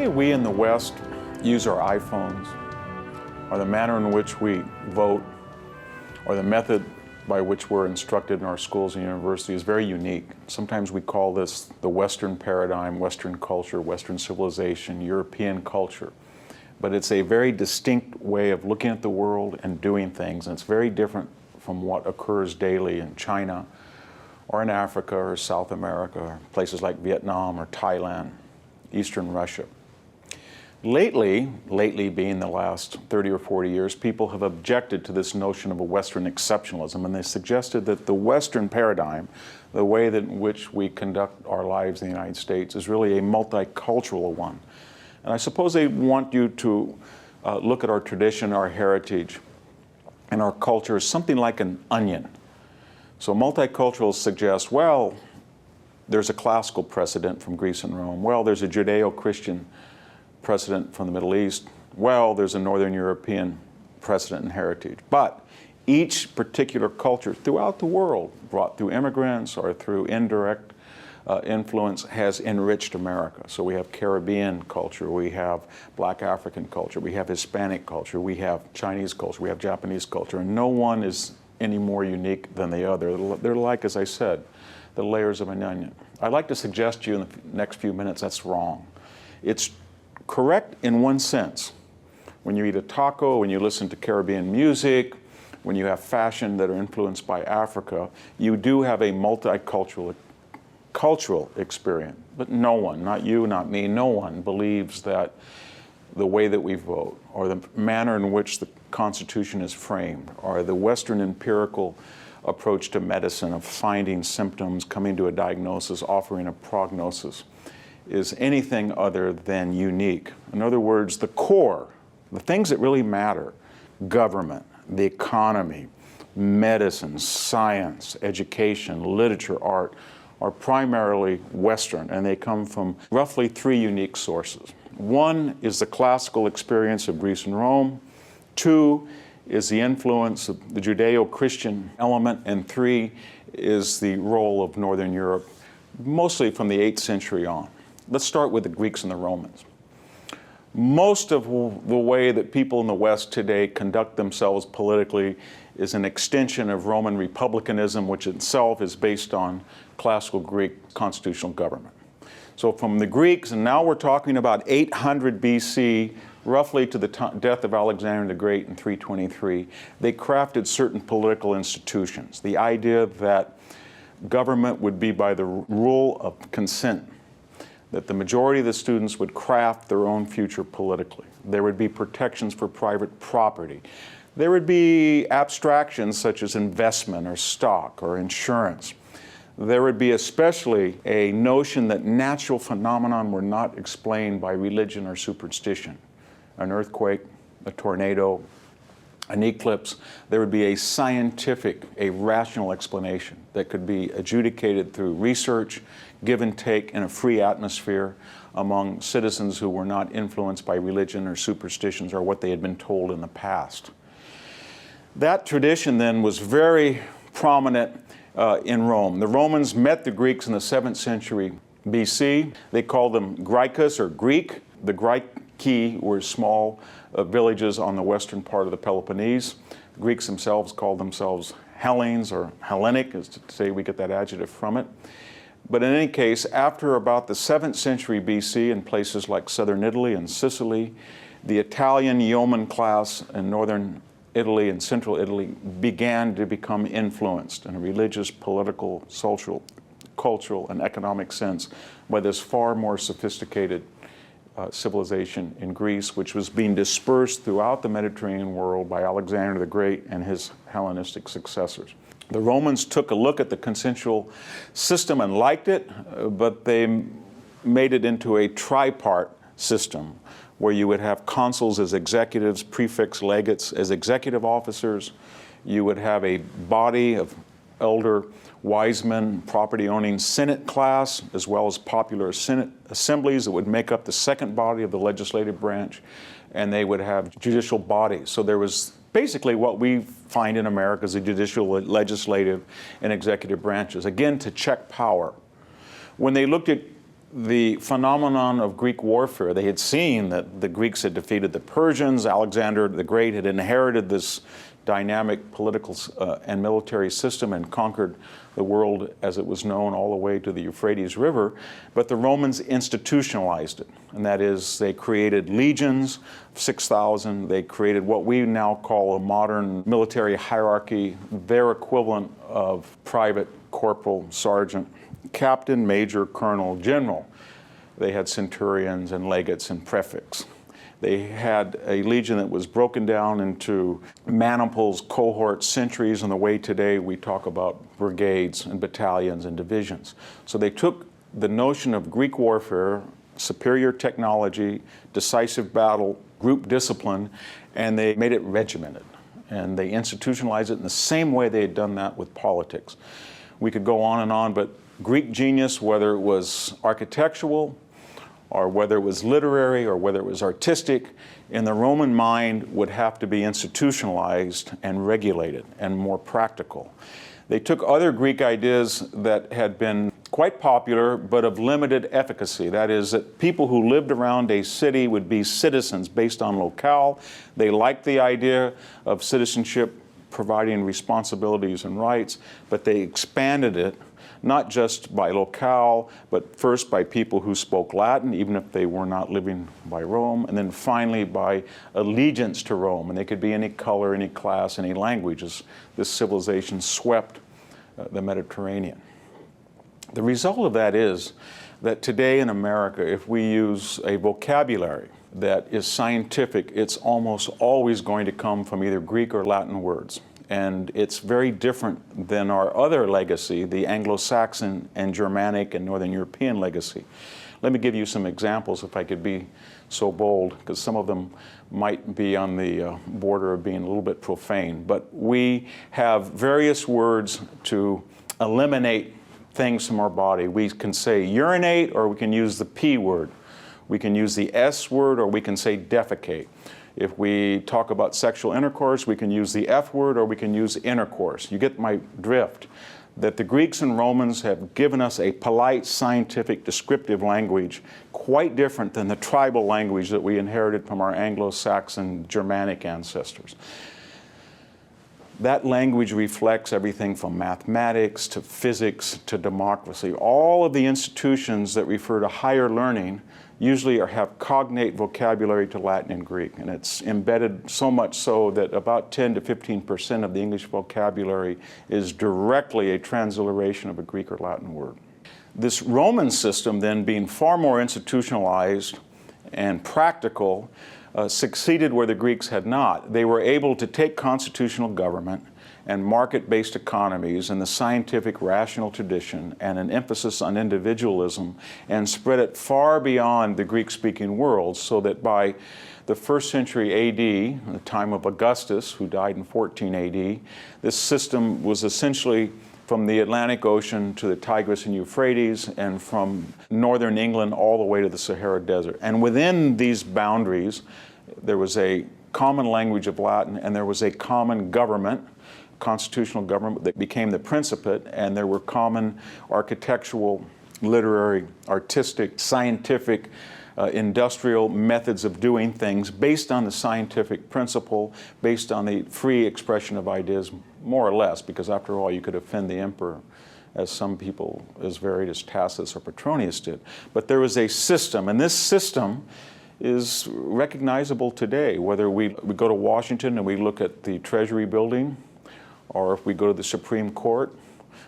way we in the West use our iPhones, or the manner in which we vote, or the method by which we're instructed in our schools and universities is very unique. Sometimes we call this the Western paradigm, Western culture, Western civilization, European culture. But it's a very distinct way of looking at the world and doing things, and it's very different from what occurs daily in China, or in Africa, or South America, or places like Vietnam or Thailand, Eastern Russia. Lately being the last 30 or 40 years, people have objected to this notion of a Western exceptionalism, and they suggested that the Western paradigm, the way in which we conduct our lives in the United States, is really a multicultural one. And I suppose they want you to look at our tradition, our heritage, and our culture as something like an onion. So multicultural suggests, well, there's a classical precedent from Greece and Rome. Well, there's a Judeo-Christian precedent from the Middle East. Well, there's a Northern European precedent and heritage. But each particular culture throughout the world, brought through immigrants or through indirect influence, has enriched America. So we have Caribbean culture, we have Black African culture, we have Hispanic culture, we have Chinese culture, we have Japanese culture, and no one is any more unique than the other. They're like, as I said, the layers of an onion. I'd like to suggest to you in the next few minutes that's wrong. It's correct in one sense. When you eat a taco, when you listen to Caribbean music, when you have fashion that are influenced by Africa, you do have a multicultural cultural experience. But no one, not you, not me, no one believes that the way that we vote, or the manner in which the Constitution is framed, or the Western empirical approach to medicine of finding symptoms, coming to a diagnosis, offering a prognosis, is anything other than unique. In other words, the core, the things that really matter, government, the economy, medicine, science, education, literature, art, are primarily Western, and they come from roughly three unique sources. One is the classical experience of Greece and Rome. Two is the influence of the Judeo-Christian element. And three is the role of Northern Europe, mostly from the 8th century on. Let's start with the Greeks and the Romans. Most of the way that people in the West today conduct themselves politically is an extension of Roman republicanism, which itself is based on classical Greek constitutional government. So from the Greeks, and now we're talking about 800 BC, roughly to the death of Alexander the Great in 323, they crafted certain political institutions. The idea that government would be by the rule of consent, that the majority of the students would craft their own future politically. There would be protections for private property. There would be abstractions such as investment or stock or insurance. There would be especially a notion that natural phenomena were not explained by religion or superstition. An earthquake, a tornado, an eclipse, there would be a scientific, a rational explanation that could be adjudicated through research, give and take in a free atmosphere among citizens who were not influenced by religion or superstitions or what they had been told in the past. That tradition then was very prominent in Rome. The Romans met the Greeks in the 7th century BC. They called them Graicus or Greek. The Graiki were small villages on the western part of the Peloponnese. The Greeks themselves called themselves Hellenes or Hellenic, as to say we get that adjective from it. But in any case, after about the 7th century BC in places like southern Italy and Sicily, the Italian yeoman class in northern Italy and central Italy began to become influenced in a religious, political, social, cultural, and economic sense by this far more sophisticated civilization in Greece, which was being dispersed throughout the Mediterranean world by Alexander the Great and his Hellenistic successors. The Romans took a look at the consensual system and liked it, but they made it into a tripart system where you would have consuls as executives, prefects, legates as executive officers. You would have a body of elder wise men, property-owning Senate class, as well as popular Senate assemblies that would make up the second body of the legislative branch, and they would have judicial bodies. So there was basically what we find in America as the judicial, legislative, and executive branches, again, to check power. When they looked at the phenomenon of Greek warfare. They had seen that the Greeks had defeated the Persians. Alexander the Great had inherited this dynamic political and military system and conquered the world as it was known all the way to the Euphrates River. But the Romans institutionalized it, and that is they created legions of 6,000. They created what we now call a modern military hierarchy, their equivalent of private, corporal, sergeant, captain, major, colonel, general. They had centurions and legates and prefects. They had a legion that was broken down into maniples, cohorts, centuries, and the way today we talk about brigades and battalions and divisions. So they took the notion of Greek warfare, superior technology, decisive battle, group discipline, and they made it regimented. And they institutionalized it in the same way they had done that with politics. We could go on, but Greek genius, whether it was architectural, or whether it was literary, or whether it was artistic, in the Roman mind would have to be institutionalized and regulated and more practical. They took other Greek ideas that had been quite popular but of limited efficacy. That is, that people who lived around a city would be citizens based on locale. They liked the idea of citizenship providing responsibilities and rights, but they expanded it not just by locale, but first by people who spoke Latin, even if they were not living by Rome, and then finally by allegiance to Rome. And they could be any color, any class, any language, as this civilization swept the Mediterranean. The result of that is that today in America, if we use a vocabulary that is scientific, it's almost always going to come from either Greek or Latin words. And it's very different than our other legacy, the Anglo-Saxon and Germanic and Northern European legacy. Let me give you some examples, if I could be so bold, because some of them might be on the border of being a little bit profane. But we have various words to eliminate things from our body. We can say urinate, or we can use the P word. We can use the S word, or we can say defecate. If we talk about sexual intercourse, we can use the F word, or we can use intercourse. You get my drift. That the Greeks and Romans have given us a polite, scientific, descriptive language, quite different than the tribal language that we inherited from our Anglo-Saxon Germanic ancestors. That language reflects everything from mathematics to physics to democracy. All of the institutions that refer to higher learning usually have cognate vocabulary to Latin and Greek, and it's embedded so much so that about 10 to 15% of the English vocabulary is directly a transliteration of a Greek or Latin word. This Roman system then, being far more institutionalized and practical, succeeded where the Greeks had not. They were able to take constitutional government and market-based economies and the scientific rational tradition and an emphasis on individualism and spread it far beyond the Greek-speaking world, so that by the 1st century A.D., the time of Augustus, who died in 14 A.D., this system was essentially from the Atlantic Ocean to the Tigris and Euphrates, and from northern England all the way to the Sahara Desert. And within these boundaries, there was a common language of Latin, and there was a common government, constitutional government, that became the Principate, and there were common architectural, literary, artistic, scientific, industrial methods of doing things based on the scientific principle, based on the free expression of ideas, more or less, because after all, you could offend the emperor, as some people as varied as Tacitus or Petronius did. But there was a system, and this system is recognizable today, whether we go to Washington and we look at the Treasury building, or if we go to the Supreme Court,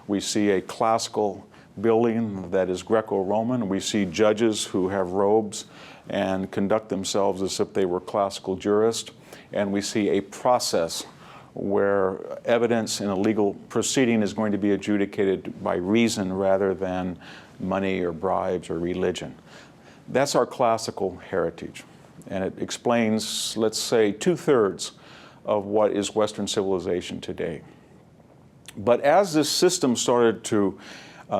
we see a classical building that is Greco-Roman. We see judges who have robes and conduct themselves as if they were classical jurists. And we see a process where evidence in a legal proceeding is going to be adjudicated by reason rather than money or bribes or religion. That's our classical heritage. And it explains, let's say, 2/3 of what is Western civilization today. But as this system started to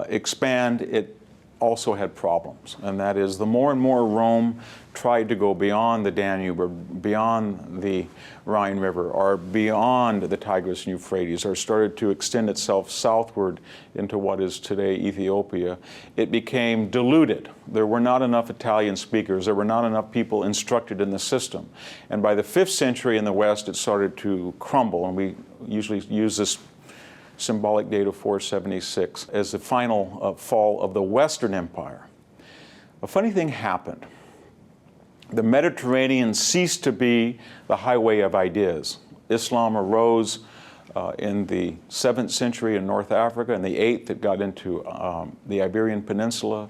expand, it also had problems, and that is the more and more Rome tried to go beyond the Danube or beyond the Rhine River or beyond the Tigris and Euphrates, or started to extend itself southward into what is today Ethiopia, it became diluted. There were not enough Italian speakers. There were not enough people instructed in the system. And by the 5th century in the West, it started to crumble, and we usually use this symbolic date of 476 as the final fall of the Western Empire. A funny thing happened. The Mediterranean ceased to be the highway of ideas. Islam arose in the 7th century in North Africa. In the 8th, it got into the Iberian Peninsula.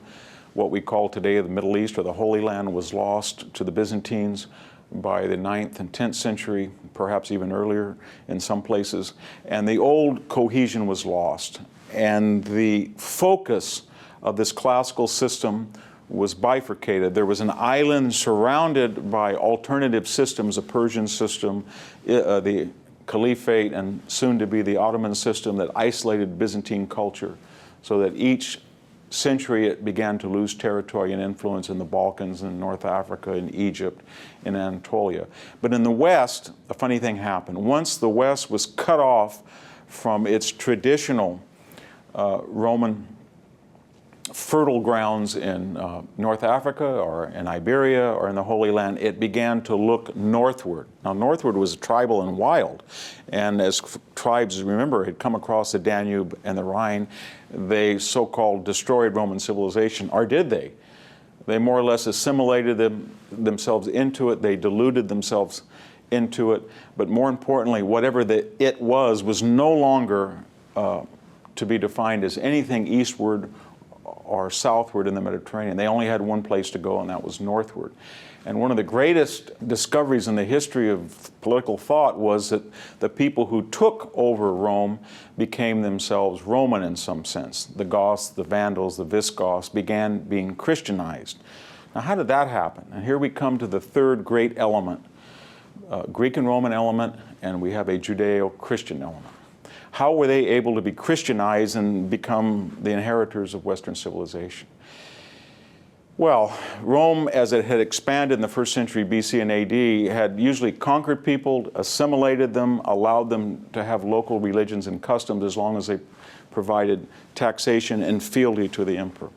What we call today the Middle East, or the Holy Land, was lost to the Byzantines by the 9th and 10th century, perhaps even earlier in some places. And the old cohesion was lost. And the focus of this classical system was bifurcated. There was an island surrounded by alternative systems, a Persian system, the Caliphate, and soon to be the Ottoman system that isolated Byzantine culture, so that each century it began to lose territory and influence in the Balkans and North Africa and Egypt and Anatolia. But in the West, a funny thing happened. Once the West was cut off from its traditional Roman fertile grounds in North Africa or in Iberia or in the Holy Land, it began to look northward. Now, northward was tribal and wild, and as tribes, remember, had come across the Danube and the Rhine, they so-called destroyed Roman civilization, or did they? They more or less assimilated themselves into it, they diluted themselves into it, but more importantly, whatever the it was no longer to be defined as anything eastward or southward in the Mediterranean. They only had one place to go, and that was northward. And one of the greatest discoveries in the history of political thought was that the people who took over Rome became themselves Roman in some sense. The Goths, the Vandals, the Visigoths began being Christianized. Now, how did that happen? And here we come to the third great element, Greek and Roman element, and we have a Judeo-Christian element. How were they able to be Christianized and become the inheritors of Western civilization? Well, Rome, as it had expanded in the 1st century BC and AD, had usually conquered people, assimilated them, allowed them to have local religions and customs as long as they provided taxation and fealty to the emperor.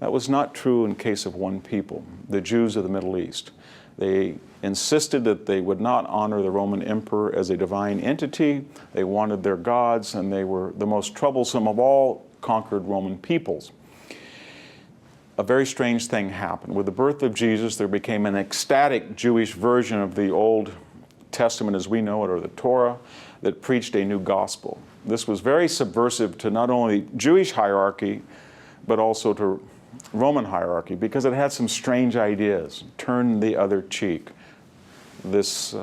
That was not true in case of one people, the Jews of the Middle East. They insisted that they would not honor the Roman emperor as a divine entity. They wanted their gods, and they were the most troublesome of all conquered Roman peoples. A very strange thing happened. With the birth of Jesus, there became an ecstatic Jewish version of the Old Testament as we know it, or the Torah, that preached a new gospel. This was very subversive to not only Jewish hierarchy, but also to Roman hierarchy, because it had some strange ideas. Turn the other cheek. This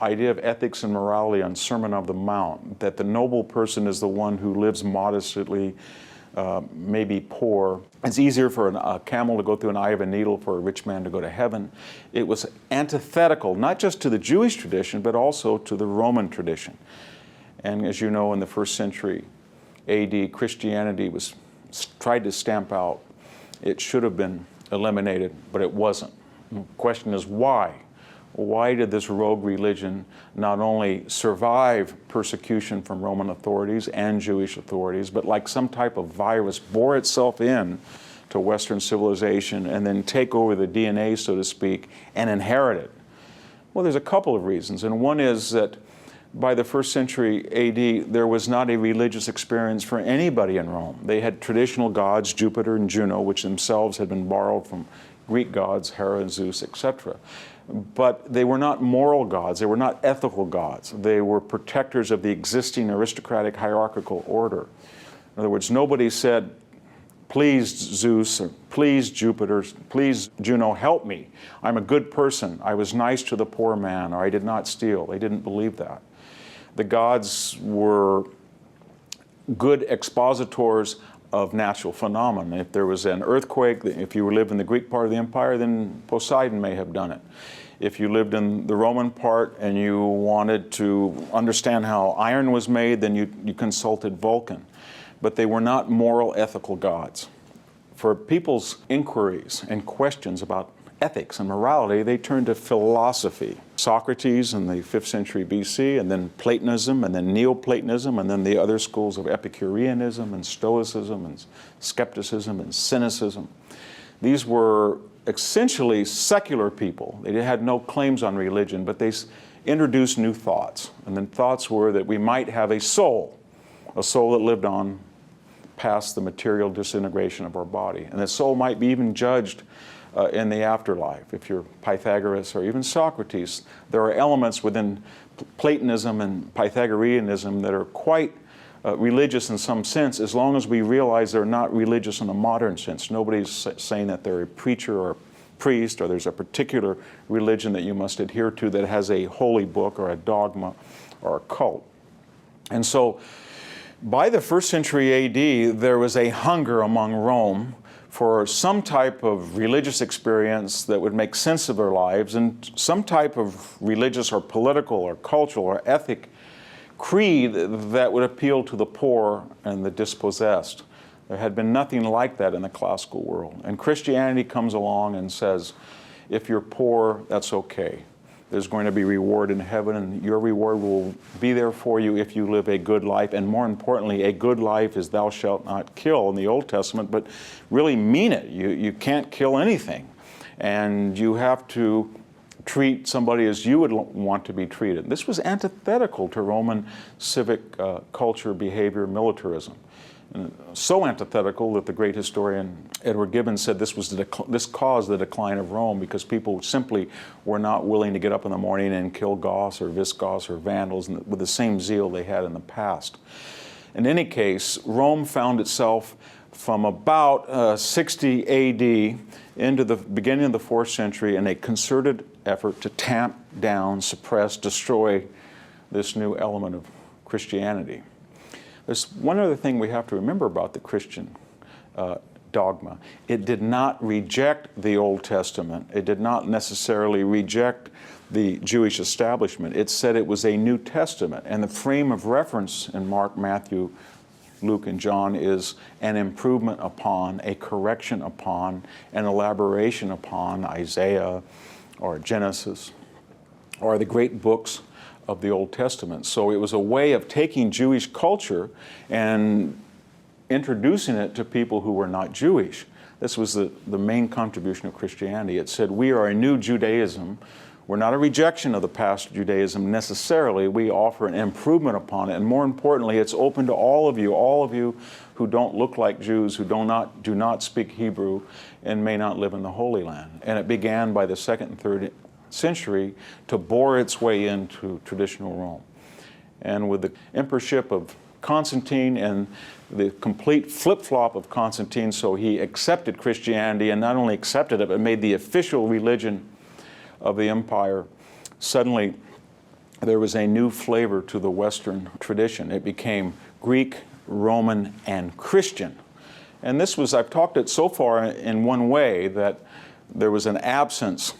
idea of ethics and morality on Sermon on the Mount, that the noble person is the one who lives modestly, maybe poor. It's easier for a camel to go through an eye of a needle for a rich man to go to heaven. It was antithetical, not just to the Jewish tradition, but also to the Roman tradition. And as you know, in the 1st century AD, Christianity was tried to stamp out. It should have been eliminated, but it wasn't. The question is why? Why did this rogue religion not only survive persecution from Roman authorities and Jewish authorities, but like some type of virus bore itself in to Western civilization and then take over the DNA, so to speak, and inherit it? Well, there's a couple of reasons, and one is that by the 1st century AD, there was not a religious experience for anybody in Rome. They had traditional gods, Jupiter and Juno, which themselves had been borrowed from Greek gods, Hera and Zeus, etc. But they were not moral gods. They were not ethical gods. They were protectors of the existing aristocratic hierarchical order. In other words, nobody said, please Zeus, or please Jupiter, please Juno, help me. I'm a good person. I was nice to the poor man, or I did not steal. They didn't believe that. The gods were good expositors of natural phenomena. If there was an earthquake, if you lived in the Greek part of the empire, then Poseidon may have done it. If you lived in the Roman part and you wanted to understand how iron was made, then you consulted Vulcan. But they were not moral, ethical gods. For people's inquiries and questions about ethics and morality, they turned to philosophy. Socrates in the 5th century BC, and then Platonism, and then Neoplatonism, and then the other schools of Epicureanism and Stoicism and skepticism and cynicism. These were essentially secular people. They had no claims on religion, but they introduced new thoughts. And then thoughts were that we might have a soul that lived on past the material disintegration of our body. And the soul might be even judged in the afterlife. If you're Pythagoras or even Socrates, there are elements within Platonism and Pythagoreanism that are quite religious in some sense, as long as we realize they're not religious in a modern sense. Nobody's saying that they're a preacher or a priest, or there's a particular religion that you must adhere to that has a holy book or a dogma or a cult. And so by the 1st century AD, there was a hunger among Rome for some type of religious experience that would make sense of their lives, and some type of religious or political or cultural or ethic creed that would appeal to the poor and the dispossessed. There had been nothing like that in the classical world. And Christianity comes along and says, if you're poor, that's okay. There's going to be reward in heaven, and your reward will be there for you if you live a good life. And more importantly, a good life is thou shalt not kill in the Old Testament, but really mean it. You can't kill anything. And you have to treat somebody as you would want to be treated. This was antithetical to Roman civic culture, behavior, militarism. And so antithetical that the great historian Edward Gibbon said this caused the decline of Rome, because people simply were not willing to get up in the morning and kill Goths or Visigoths or Vandals with the same zeal they had in the past. In any case, Rome found itself from about 60 AD into the beginning of the 4th century in a concerted effort to tamp down, suppress, destroy this new element of Christianity. There's one other thing we have to remember about the Christian dogma. It did not reject the Old Testament. It did not necessarily reject the Jewish establishment. It said it was a New Testament, and the frame of reference in Mark, Matthew, Luke, and John is an improvement upon, a correction upon, an elaboration upon Isaiah or Genesis or the great books of the Old Testament. So it was a way of taking Jewish culture and introducing it to people who were not Jewish. This was the main contribution of Christianity. It said, we are a new Judaism. We're not a rejection of the past Judaism necessarily. We offer an improvement upon it. And more importantly, it's open to all of you who don't look like Jews, who do not speak Hebrew, and may not live in the Holy Land. And it began by the 2nd and 3rd century to bore its way into traditional Rome. And with the emperorship of Constantine and the complete flip-flop of Constantine, so he accepted Christianity, and not only accepted it, but made the official religion of the empire, suddenly there was a new flavor to the Western tradition. It became Greek, Roman, and Christian. And this was, I've talked it so far in one way, that there was an absence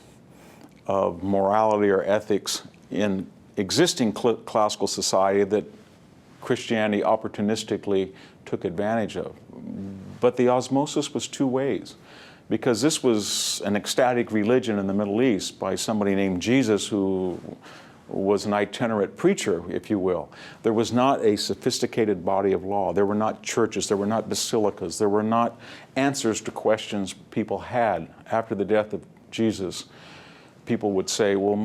of morality or ethics in existing classical society that Christianity opportunistically took advantage of. But the osmosis was two ways, because this was an ecstatic religion in the Middle East by somebody named Jesus, who was an itinerant preacher, if you will. There was not a sophisticated body of law. There were not churches. There were not basilicas. There were not answers to questions people had. After the death of Jesus, people would say, well,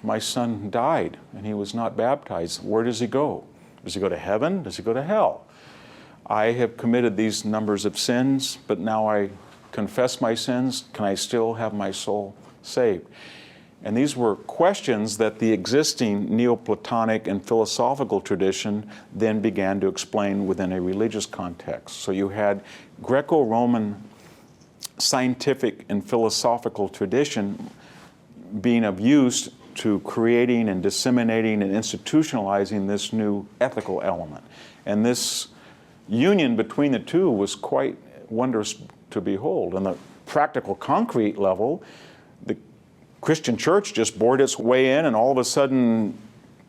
my son died and he was not baptized. Where does he go? Does he go to heaven? Does he go to hell? I have committed these numbers of sins, but now I confess my sins. Can I still have my soul saved? And these were questions that the existing Neoplatonic and philosophical tradition then began to explain within a religious context. So you had Greco-Roman scientific and philosophical tradition being of use to creating and disseminating and institutionalizing this new ethical element. And this union between the two was quite wondrous to behold. On the practical, concrete level, the Christian church just bored its way in, and all of a sudden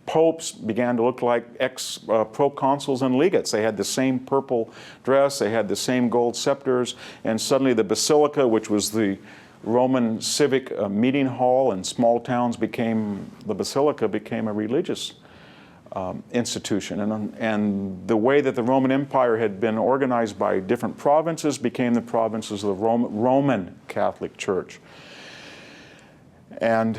popes began to look like ex-proconsuls and legates. They had the same purple dress, they had the same gold scepters, and suddenly the basilica, which was the Roman civic meeting hall in small towns, the basilica became a religious institution. And the way that the Roman Empire had been organized by different provinces became the provinces of the Roman Catholic Church. And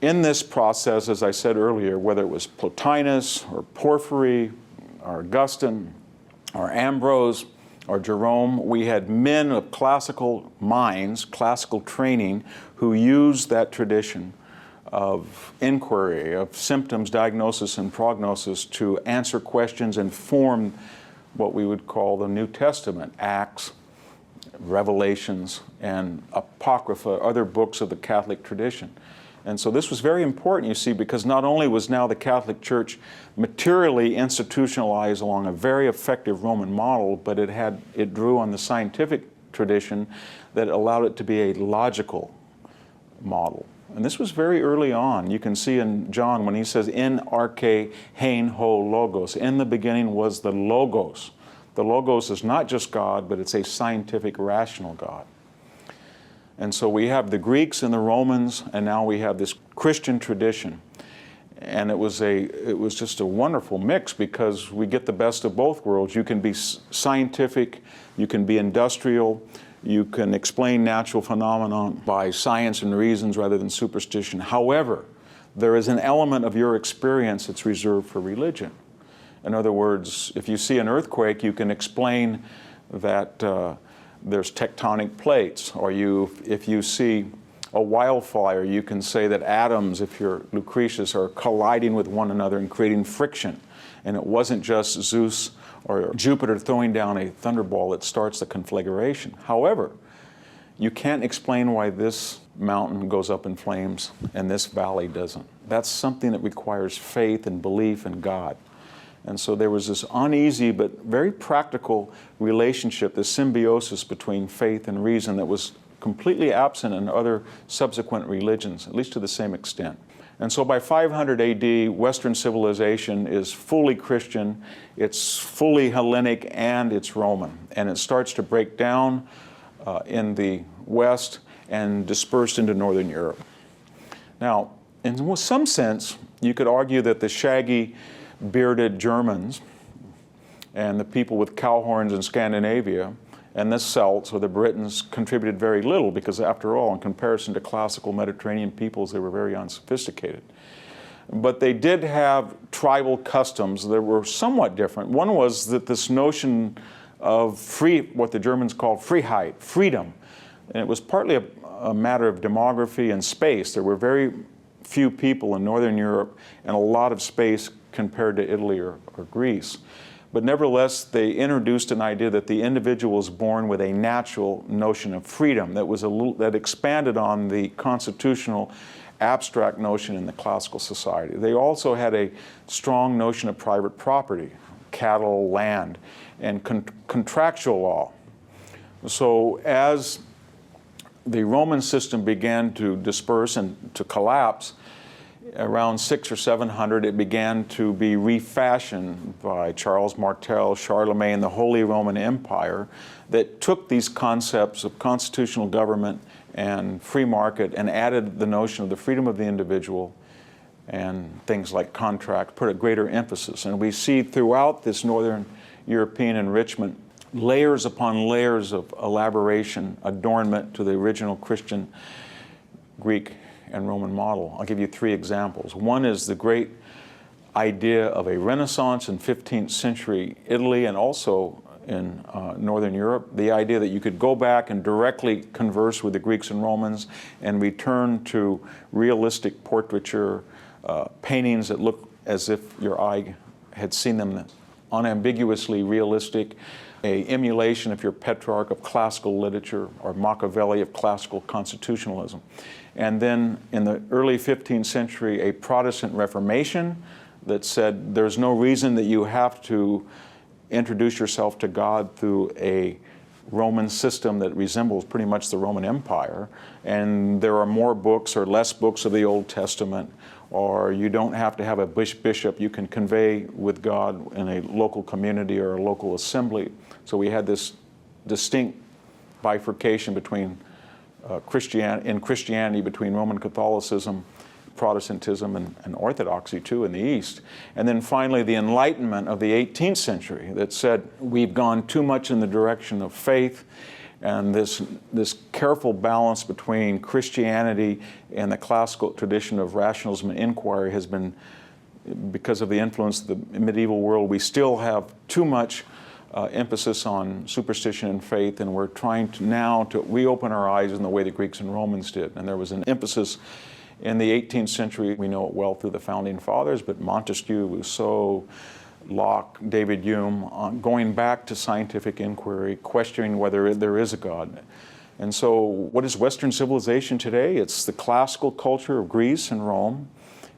in this process, as I said earlier, whether it was Plotinus or Porphyry or Augustine or Ambrose or Jerome, we had men of classical minds, classical training, who used that tradition of inquiry, of symptoms, diagnosis, and prognosis to answer questions and form what we would call the New Testament, Acts, Revelations, and Apocrypha, other books of the Catholic tradition. And so this was very important, you see, because not only was now the Catholic Church materially institutionalized along a very effective Roman model, but it drew on the scientific tradition that allowed it to be a logical model. And this was very early on. You can see in John when he says, "In arche hein ho logos." In the beginning was the Logos. The Logos is not just God, but it's a scientific, rational God. And so we have the Greeks and the Romans, and now we have this Christian tradition. And it was just a wonderful mix because we get the best of both worlds. You can be scientific, you can be industrial, you can explain natural phenomena by science and reasons rather than superstition. However, there is an element of your experience that's reserved for religion. In other words, if you see an earthquake, you can explain that there's tectonic plates, or if you see a wildfire, you can say that atoms, if you're Lucretius, are colliding with one another and creating friction. And it wasn't just Zeus or Jupiter throwing down a thunderball that starts the conflagration. However, you can't explain why this mountain goes up in flames and this valley doesn't. That's something that requires faith and belief in God. And so there was this uneasy but very practical relationship, this symbiosis between faith and reason that was completely absent in other subsequent religions, at least to the same extent. And so by 500 AD, Western civilization is fully Christian, it's fully Hellenic, and it's Roman. And it starts to break down in the West and disperse into Northern Europe. Now, in some sense, you could argue that the shaggy, bearded Germans and the people with cow horns in Scandinavia and the Celts or the Britons contributed very little because, after all, in comparison to classical Mediterranean peoples, they were very unsophisticated. But they did have tribal customs that were somewhat different. One was that this notion of what the Germans called Freiheit, freedom, and it was partly a matter of demography and space. There were very few people in Northern Europe and a lot of space compared to Italy or Greece. But nevertheless, they introduced an idea that the individual was born with a natural notion of freedom that expanded on the constitutional abstract notion in the classical society. They also had a strong notion of private property, cattle, land, and contractual law. So as the Roman system began to disperse and to collapse, around 600 or 700, it began to be refashioned by Charles Martel, Charlemagne, the Holy Roman Empire, that took these concepts of constitutional government and free market and added the notion of the freedom of the individual and things like contract, put a greater emphasis. And we see throughout this Northern European enrichment layers upon layers of elaboration, adornment to the original Christian, Greek, and Roman model. I'll give you 3 examples. One is the great idea of a Renaissance in 15th century Italy and also in Northern Europe, the idea that you could go back and directly converse with the Greeks and Romans and return to realistic portraiture, paintings that look as if your eye had seen them, unambiguously realistic, a emulation, if you're Petrarch, of classical literature, or Machiavelli of classical constitutionalism. And then in the early 15th century, a Protestant Reformation that said there's no reason that you have to introduce yourself to God through a Roman system that resembles pretty much the Roman Empire, and there are more books or less books of the Old Testament, or you don't have to have a bishop. You can convey with God in a local community or a local assembly. So we had this distinct bifurcation between Christianity between Roman Catholicism, Protestantism, and Orthodoxy too in the East. And then finally the Enlightenment of the 18th century that said we've gone too much in the direction of faith, and this careful balance between Christianity and the classical tradition of rationalism and inquiry has been, because of the influence of the medieval world, we still have too much emphasis on superstition and faith, and we're trying to now to reopen our eyes in the way the Greeks and Romans did. And there was an emphasis in the 18th century, we know it well through the Founding Fathers, but Montesquieu, Rousseau, Locke, David Hume, going back to scientific inquiry, questioning whether there is a God. And so what is Western civilization today? It's the classical culture of Greece and Rome.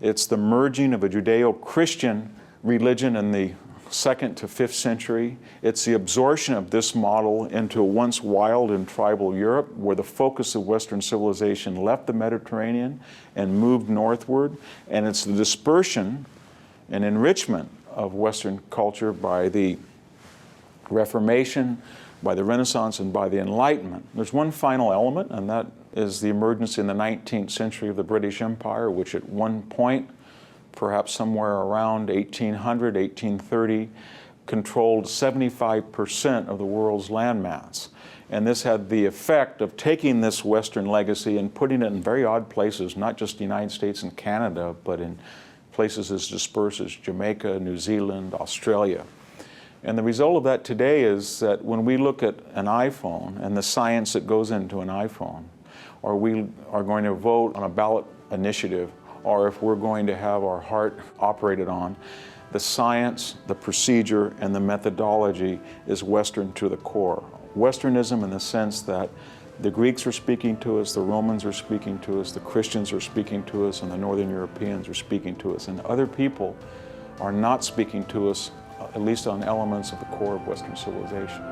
It's the merging of a Judeo-Christian religion in the 2nd to 5th century. It's the absorption of this model into once wild and tribal Europe, where the focus of Western civilization left the Mediterranean and moved northward. And it's the dispersion and enrichment of Western culture by the Reformation, by the Renaissance, and by the Enlightenment. There's one final element, and that is the emergence in the 19th century of the British Empire, which at one point, perhaps somewhere around 1800, 1830, controlled 75% of the world's landmass. And this had the effect of taking this Western legacy and putting it in very odd places, not just the United States and Canada, but in places as dispersed as Jamaica, New Zealand, Australia. And the result of that today is that when we look at an iPhone and the science that goes into an iPhone, or we are going to vote on a ballot initiative, or if we're going to have our heart operated on, the science, the procedure, and the methodology is Western to the core. Westernism in the sense that the Greeks are speaking to us, the Romans are speaking to us, the Christians are speaking to us, and the Northern Europeans are speaking to us. And other people are not speaking to us, at least on elements of the core of Western civilization.